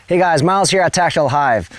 Hey guys, Miles here at Tactical Hyve.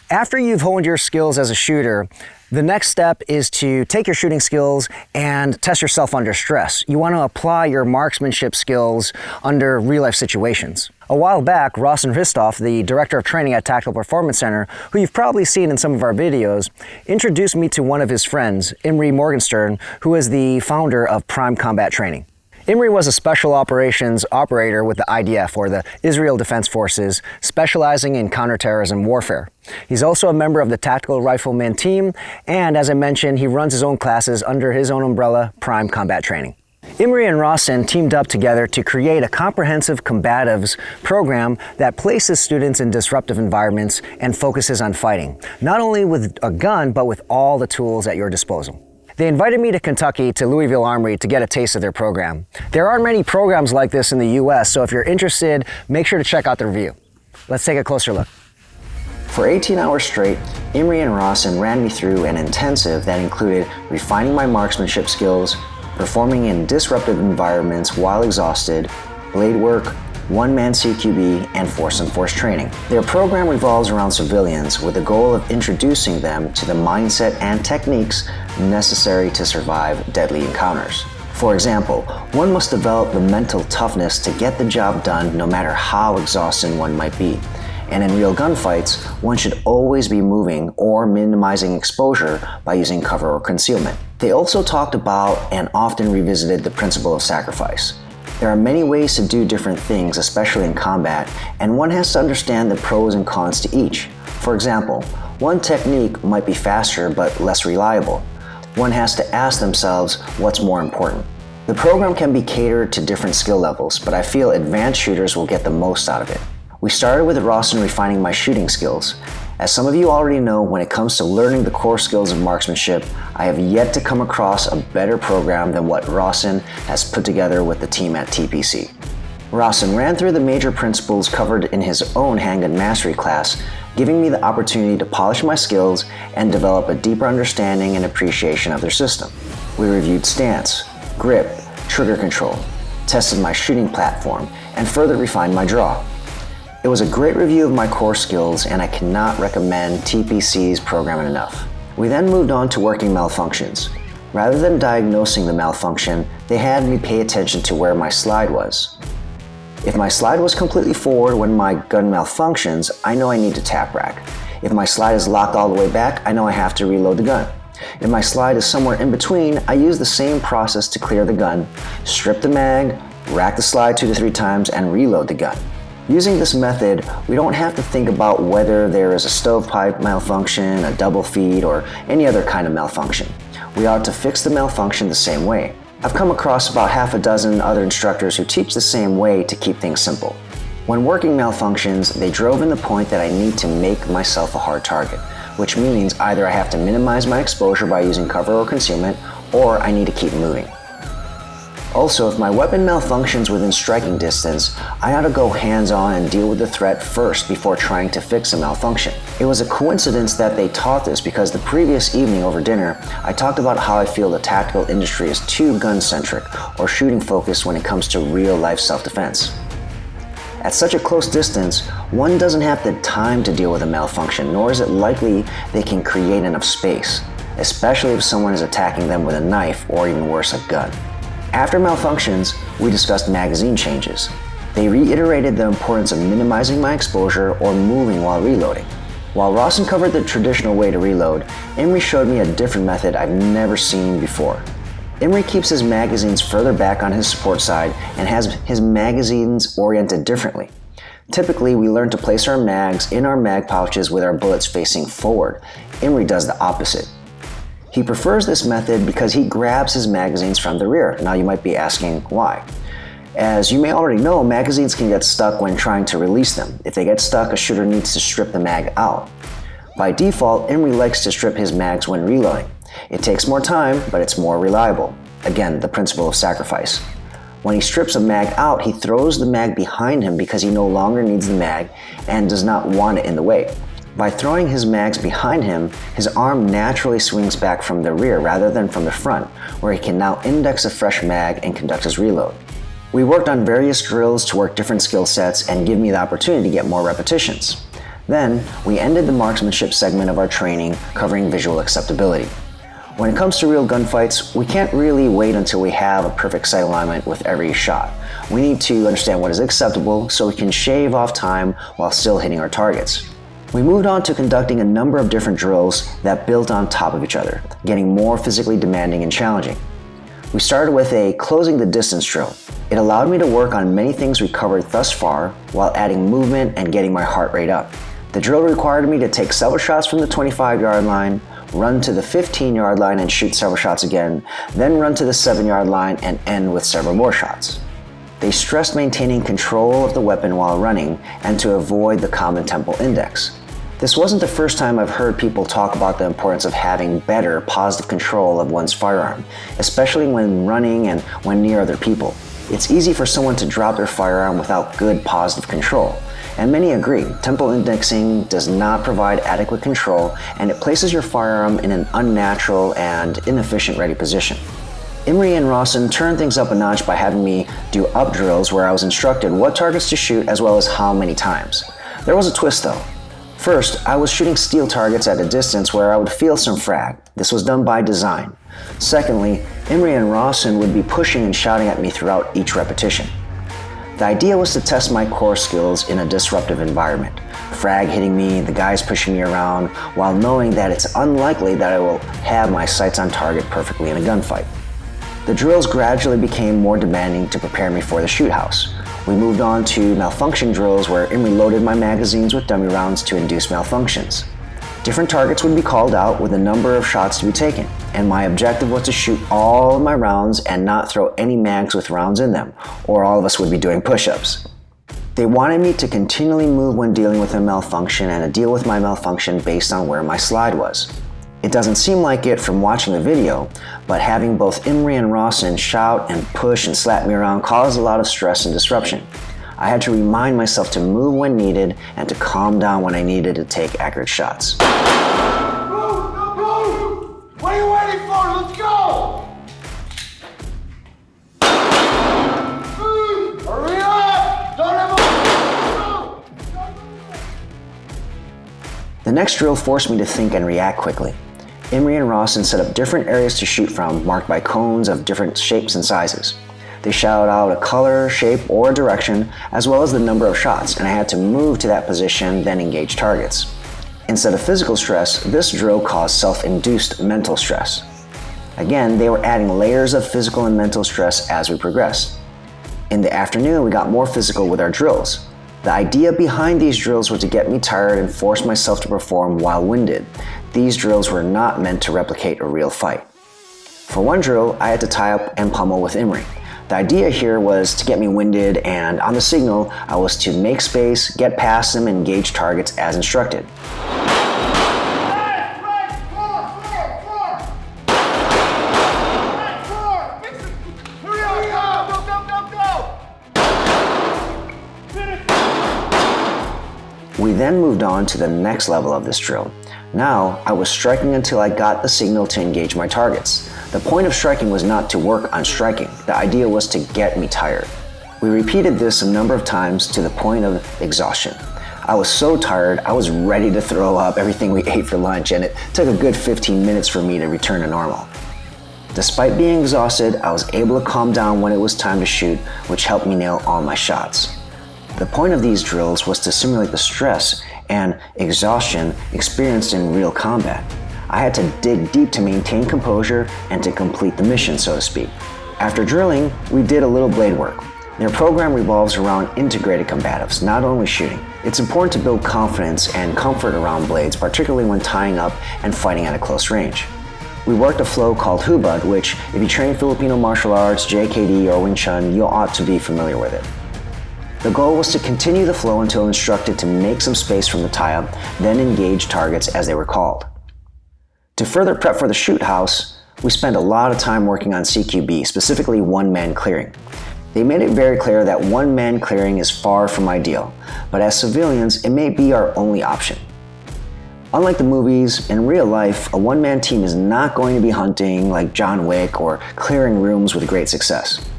After you've honed your skills as a shooter, the next step is to take your shooting skills and test yourself under stress. You want to apply your marksmanship skills under real-life situations. A while back, Rossen, the director of training at Tactical Performance Center, who you've probably seen in some of our videos, introduced me to one of his friends, Imri Morgenstern, who is the founder of Prime Combat Training. Imri was a special operations operator with the IDF, or the Israel Defense Forces, specializing in counterterrorism warfare. He's also a member of the Tactical Rifleman team, and as I mentioned, he runs his own classes under his own umbrella, Prime Combat Training. Imri and Rossen teamed up together to create a comprehensive Combatives program that places students in disruptive environments and focuses on fighting, not only with a gun, but with all the tools at your disposal. They invited me to Kentucky to Louisville Armory to get a taste of their program. There aren't many programs like this in the US, so if you're interested, make sure to check out the review. Let's take a closer look. For 18 hours straight, Imri and Rossen ran me through an intensive that included refining my marksmanship skills, performing in disruptive environments while exhausted, blade work, one-man CQB, and force-on-force training. Their program revolves around civilians with the goal of introducing them to the mindset and techniques necessary to survive deadly encounters. For example, one must develop the mental toughness to get the job done no matter how exhausting one might be. And in real gunfights, one should always be moving or minimizing exposure by using cover or concealment. They also talked about and often revisited the principle of sacrifice. There are many ways to do different things, especially in combat, and one has to understand the pros and cons to each. For example, one technique might be faster but less reliable. One has to ask themselves what's more important. The program can be catered to different skill levels, but I feel advanced shooters will get the most out of it. We started with Rossen refining my shooting skills. As some of you already know, when it comes to learning the core skills of marksmanship, I have yet to come across a better program than what Rossen has put together with the team at TPC. Rossen ran through the major principles covered in his own handgun mastery class, giving me the opportunity to polish my skills and develop a deeper understanding and appreciation of their system. We reviewed stance, grip, trigger control, tested my shooting platform, and further refined my draw. It was a great review of my core skills, and I cannot recommend TPC's program enough. We then moved on to working malfunctions. Rather than diagnosing the malfunction, they had me pay attention to where my slide was. If my slide was completely forward when my gun malfunctions, I know I need to tap rack. If my slide is locked all the way back, I know I have to reload the gun. If my slide is somewhere in between, I use the same process to clear the gun, strip the mag, rack the slide 2 to 3 times, and reload the gun. Using this method, we don't have to think about whether there is a stovepipe malfunction, a double feed, or any other kind of malfunction. We ought to fix the malfunction the same way. I've come across about half a dozen other instructors who teach the same way to keep things simple. When working malfunctions, they drove in the point that I need to make myself a hard target, which means either I have to minimize my exposure by using cover or concealment, or I need to keep moving. Also, if my weapon malfunctions within striking distance, I ought to go hands-on and deal with the threat first before trying to fix a malfunction. It was a coincidence that they taught this because the previous evening over dinner, I talked about how I feel the tactical industry is too gun-centric or shooting-focused when it comes to real-life self-defense. At such a close distance, one doesn't have the time to deal with a malfunction, nor is it likely they can create enough space, especially if someone is attacking them with a knife or even worse, a gun. After malfunctions, we discussed magazine changes. They reiterated the importance of minimizing my exposure or moving while reloading. While Rossen covered the traditional way to reload, Imri showed me a different method I've never seen before. Imri keeps his magazines further back on his support side and has his magazines oriented differently. Typically, we learn to place our mags in our mag pouches with our bullets facing forward. Imri does the opposite. He prefers this method because he grabs his magazines from the rear. Now you might be asking why. As you may already know, magazines can get stuck when trying to release them. If they get stuck, a shooter needs to strip the mag out. By default, Imri likes to strip his mags when reloading. It takes more time, but it's more reliable. Again, the principle of sacrifice. When he strips a mag out, he throws the mag behind him because he no longer needs the mag and does not want it in the way. By throwing his mags behind him, his arm naturally swings back from the rear rather than from the front, where he can now index a fresh mag and conduct his reload. We worked on various drills to work different skill sets and give me the opportunity to get more repetitions. Then, we ended the marksmanship segment of our training covering visual acceptability. When it comes to real gunfights, we can't really wait until we have a perfect sight alignment with every shot. We need to understand what is acceptable so we can shave off time while still hitting our targets. We moved on to conducting a number of different drills that built on top of each other, getting more physically demanding and challenging. We started with a closing the distance drill. It allowed me to work on many things we covered thus far while adding movement and getting my heart rate up. The drill required me to take several shots from the 25-yard line, run to the 15-yard line and shoot several shots again, then run to the 7-yard line and end with several more shots. They stressed maintaining control of the weapon while running and to avoid the common tempo index. This wasn't the first time I've heard people talk about the importance of having better positive control of one's firearm, especially when running and when near other people. It's easy for someone to drop their firearm without good positive control. And many agree, tempo indexing does not provide adequate control and it places your firearm in an unnatural and inefficient ready position. Imri and Rossen turned things up a notch by having me do up drills where I was instructed what targets to shoot as well as how many times. There was a twist though. First, I was shooting steel targets at a distance where I would feel some frag. This was done by design. Secondly, Imri and Rossen would be pushing and shouting at me throughout each repetition. The idea was to test my core skills in a disruptive environment. Frag hitting me, the guys pushing me around, while knowing that it's unlikely that I will have my sights on target perfectly in a gunfight. The drills gradually became more demanding to prepare me for the shoot house. We moved on to malfunction drills where Imri loaded my magazines with dummy rounds to induce malfunctions. Different targets would be called out with a number of shots to be taken, and my objective was to shoot all of my rounds and not throw any mags with rounds in them, or all of us would be doing push-ups. They wanted me to continually move when dealing with a malfunction and to deal with my malfunction based on where my slide was. It doesn't seem like it from watching the video, but having both Imri and Rossen shout and push and slap me around caused a lot of stress and disruption. I had to remind myself to move when needed and to calm down when I needed to take accurate shots. Move! Move! What are you waiting for? Let's go! Hurry up! Don't have The next drill forced me to think and react quickly. Imri and Rossen set up different areas to shoot from, marked by cones of different shapes and sizes. They shouted out a color, shape, or direction, as well as the number of shots, and I had to move to that position, then engage targets. Instead of physical stress, this drill caused self-induced mental stress. Again, they were adding layers of physical and mental stress as we progressed. In the afternoon, we got more physical with our drills. The idea behind these drills was to get me tired and force myself to perform while winded. These drills were not meant to replicate a real fight. For one drill, I had to tie up and pummel with Imri. The idea here was to get me winded, and on the signal, I was to make space, get past them, and engage targets as instructed. We then moved on to the next level of this drill. Now, I was striking until I got the signal to engage my targets. The point of striking was not to work on striking. The idea was to get me tired. We repeated this a number of times to the point of exhaustion. I was so tired, I was ready to throw up everything we ate for lunch, and it took a good 15 minutes for me to return to normal. Despite being exhausted, I was able to calm down when it was time to shoot, which helped me nail all my shots. The point of these drills was to simulate the stress and exhaustion experienced in real combat. I had to dig deep to maintain composure and to complete the mission, so to speak. After drilling, we did a little blade work. Their program revolves around integrated combatives, not only shooting. It's important to build confidence and comfort around blades, particularly when tying up and fighting at a close range. We worked a flow called Hubud, which, if you train Filipino martial arts, JKD, or Wing Chun, you ought to be familiar with it. The goal was to continue the flow until instructed to make some space from the tie-up, then engage targets as they were called. To further prep for the shoot house, we spent a lot of time working on CQB, specifically one-man clearing. They made it very clear that one-man clearing is far from ideal, but as civilians, it may be our only option. Unlike the movies, in real life, a one-man team is not going to be hunting like John Wick or clearing rooms with great success.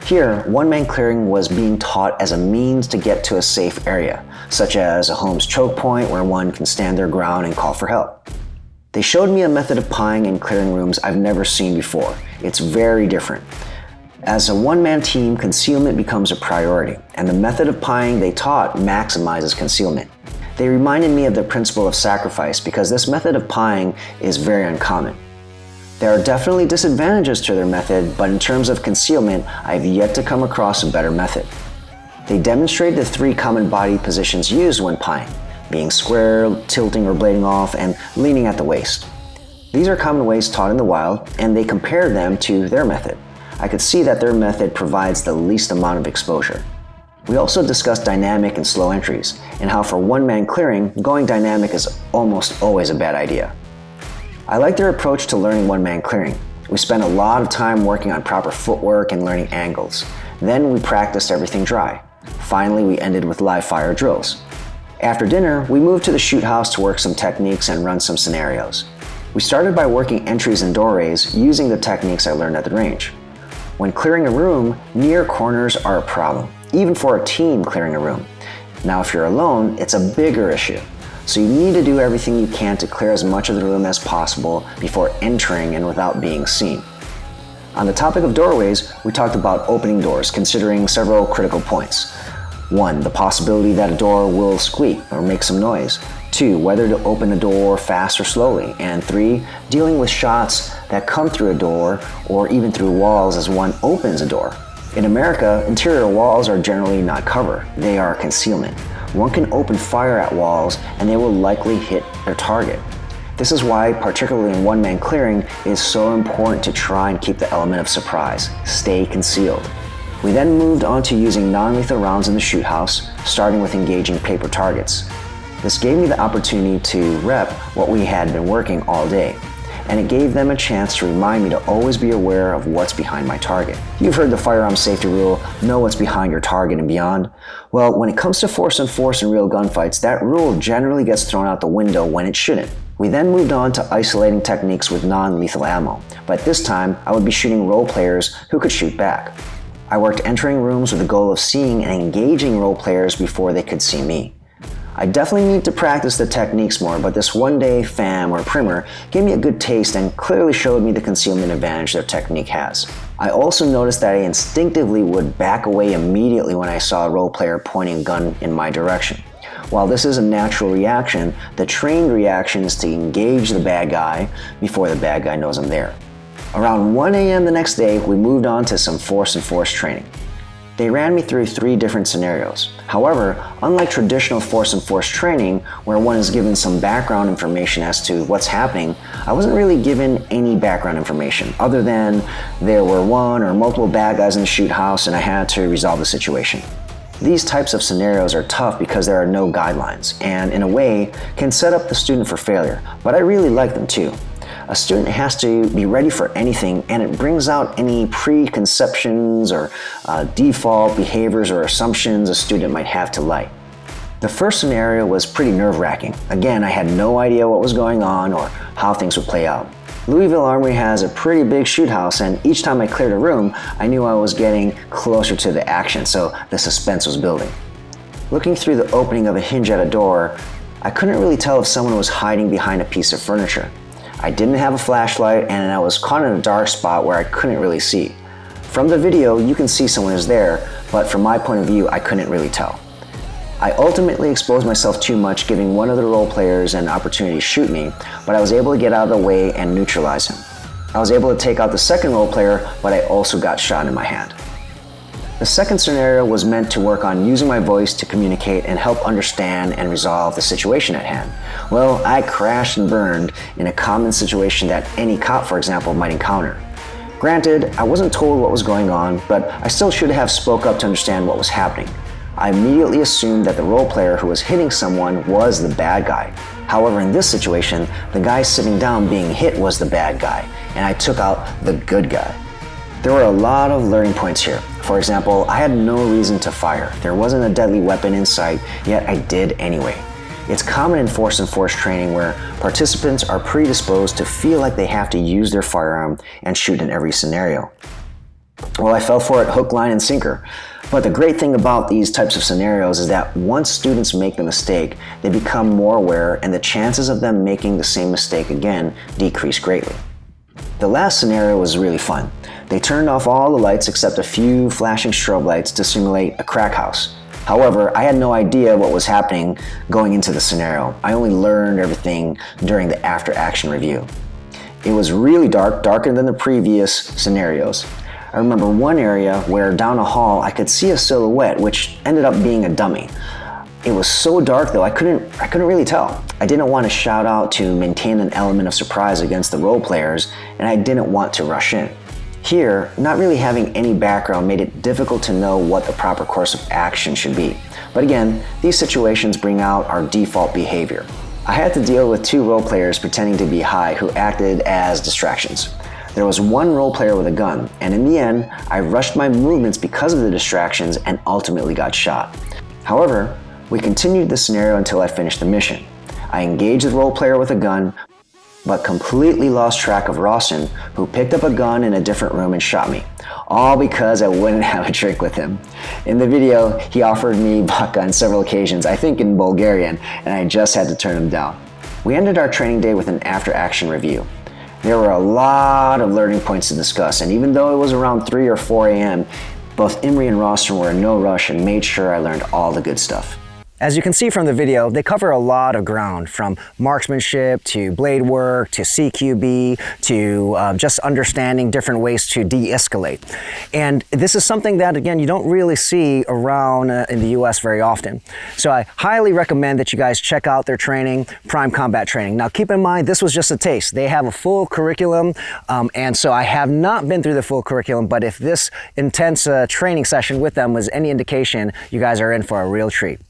Here, one-man clearing was being taught as a means to get to a safe area, such as a home's choke point where one can stand their ground and call for help. They showed me a method of pieing and clearing rooms I've never seen before. It's very different. As a one-man team, concealment becomes a priority, and the method of pieing they taught maximizes concealment. They reminded me of the principle of sacrifice because this method of pieing is very uncommon. There are definitely disadvantages to their method, but in terms of concealment, I've yet to come across a better method. They demonstrated the 3 common body positions used when pieing, being square, tilting or blading off, and leaning at the waist. These are common ways taught in the wild, and they compared them to their method. I could see that their method provides the least amount of exposure. We also discussed dynamic and slow entries, and how for one-man clearing, going dynamic is almost always a bad idea. I like their approach to learning one-man clearing. We spent a lot of time working on proper footwork and learning angles. Then we practiced everything dry. Finally, we ended with live fire drills. After dinner, we moved to the shoot house to work some techniques and run some scenarios. We started by working entries and doorways using the techniques I learned at the range. When clearing a room, near corners are a problem, even for a team clearing a room. Now if you're alone, it's a bigger issue. So you need to do everything you can to clear as much of the room as possible before entering and without being seen. On the topic of doorways, we talked about opening doors, considering several critical points. 1. The possibility that a door will squeak or make some noise. 2. Whether to open a door fast or slowly. And 3. Dealing with shots that come through a door or even through walls as one opens a door. In America, interior walls are generally not cover. They are concealment. One can open fire at walls and they will likely hit their target. This is why, particularly in one-man clearing, it is so important to try and keep the element of surprise. Stay concealed. We then moved on to using non-lethal rounds in the shoot house, starting with engaging paper targets. This gave me the opportunity to rep what we had been working all day, and it gave them a chance to remind me to always be aware of what's behind my target. You've heard the firearm safety rule, know what's behind your target and beyond. Well, when it comes to force and real gunfights, that rule generally gets thrown out the window when it shouldn't. We then moved on to isolating techniques with non-lethal ammo, but this time I would be shooting role players who could shoot back. I worked entering rooms with the goal of seeing and engaging role players before they could see me. I definitely need to practice the techniques more, but this one-day FAM or primer gave me a good taste and clearly showed me the concealment advantage their technique has. I also noticed that I instinctively would back away immediately when I saw a role player pointing a gun in my direction. While this is a natural reaction, the trained reaction is to engage the bad guy before the bad guy knows I'm there. Around 1 a.m. the next day, we moved on to some force training. They ran me through 3 different scenarios. However, unlike traditional force training, where one is given some background information as to what's happening, I wasn't really given any background information, other than there were 1 or multiple bad guys in the shoot house and I had to resolve the situation. These types of scenarios are tough because there are no guidelines, and in a way, can set up the student for failure, but I really like them too. A student has to be ready for anything, and it brings out any preconceptions or default behaviors or assumptions a student might have to light. The first scenario was pretty nerve-wracking. Again, I had no idea what was going on or how things would play out. Louisville Armory has a pretty big shoot house, and each time I cleared a room, I knew I was getting closer to the action, so the suspense was building. Looking through the opening of a hinge at a door, I couldn't really tell if someone was hiding behind a piece of furniture. I didn't have a flashlight, and I was caught in a dark spot where I couldn't really see. From the video, you can see someone is there, but from my point of view, I couldn't really tell. I ultimately exposed myself too much, giving one of the role players an opportunity to shoot me, but I was able to get out of the way and neutralize him. I was able to take out the second role player, but I also got shot in my hand. The second scenario was meant to work on using my voice to communicate and help understand and resolve the situation at hand. Well, I crashed and burned in a common situation that any cop, for example, might encounter. Granted, I wasn't told what was going on, but I still should have spoke up to understand what was happening. I immediately assumed that the role player who was hitting someone was the bad guy. However, in this situation, the guy sitting down being hit was the bad guy, and I took out the good guy. There were a lot of learning points here. For example, I had no reason to fire. There wasn't a deadly weapon in sight, yet I did anyway. It's common in force training where participants are predisposed to feel like they have to use their firearm and shoot in every scenario. Well, I fell for it hook, line, and sinker. But the great thing about these types of scenarios is that once students make the mistake, they become more aware and the chances of them making the same mistake again decrease greatly. The last scenario was really fun. They turned off all the lights except a few flashing strobe lights to simulate a crack house. However, I had no idea what was happening going into the scenario. I only learned everything during the after-action review. It was really dark, darker than the previous scenarios. I remember one area where down a hall I could see a silhouette which ended up being a dummy. It was so dark though I couldn't really tell. I didn't want to shout out to maintain an element of surprise against the role players, and I didn't want to rush in. Here, not really having any background made it difficult to know what the proper course of action should be. But again, these situations bring out our default behavior. I had to deal with two role players pretending to be Hyve who acted as distractions. There was one role player with a gun, and in the end, I rushed my movements because of the distractions and ultimately got shot. However, we continued the scenario until I finished the mission. I engaged the role player with a gun, but completely lost track of Rossen, who picked up a gun in a different room and shot me. All because I wouldn't have a drink with him. In the video, he offered me vodka on several occasions, I think in Bulgarian, and I just had to turn him down. We ended our training day with an after-action review. There were a lot of learning points to discuss, and even though it was around 3 or 4 a.m., both Imri and Rossen were in no rush and made sure I learned all the good stuff. As you can see from the video, they cover a lot of ground, from marksmanship to blade work to CQB to just understanding different ways to de-escalate. And this is something that, again, you don't really see around in the US very often. So I highly recommend that you guys check out their training, Prime Combat Training. Now keep in mind, this was just a taste. They have a full curriculum, and so I have not been through the full curriculum, but if this intense training session with them was any indication, you guys are in for a real treat.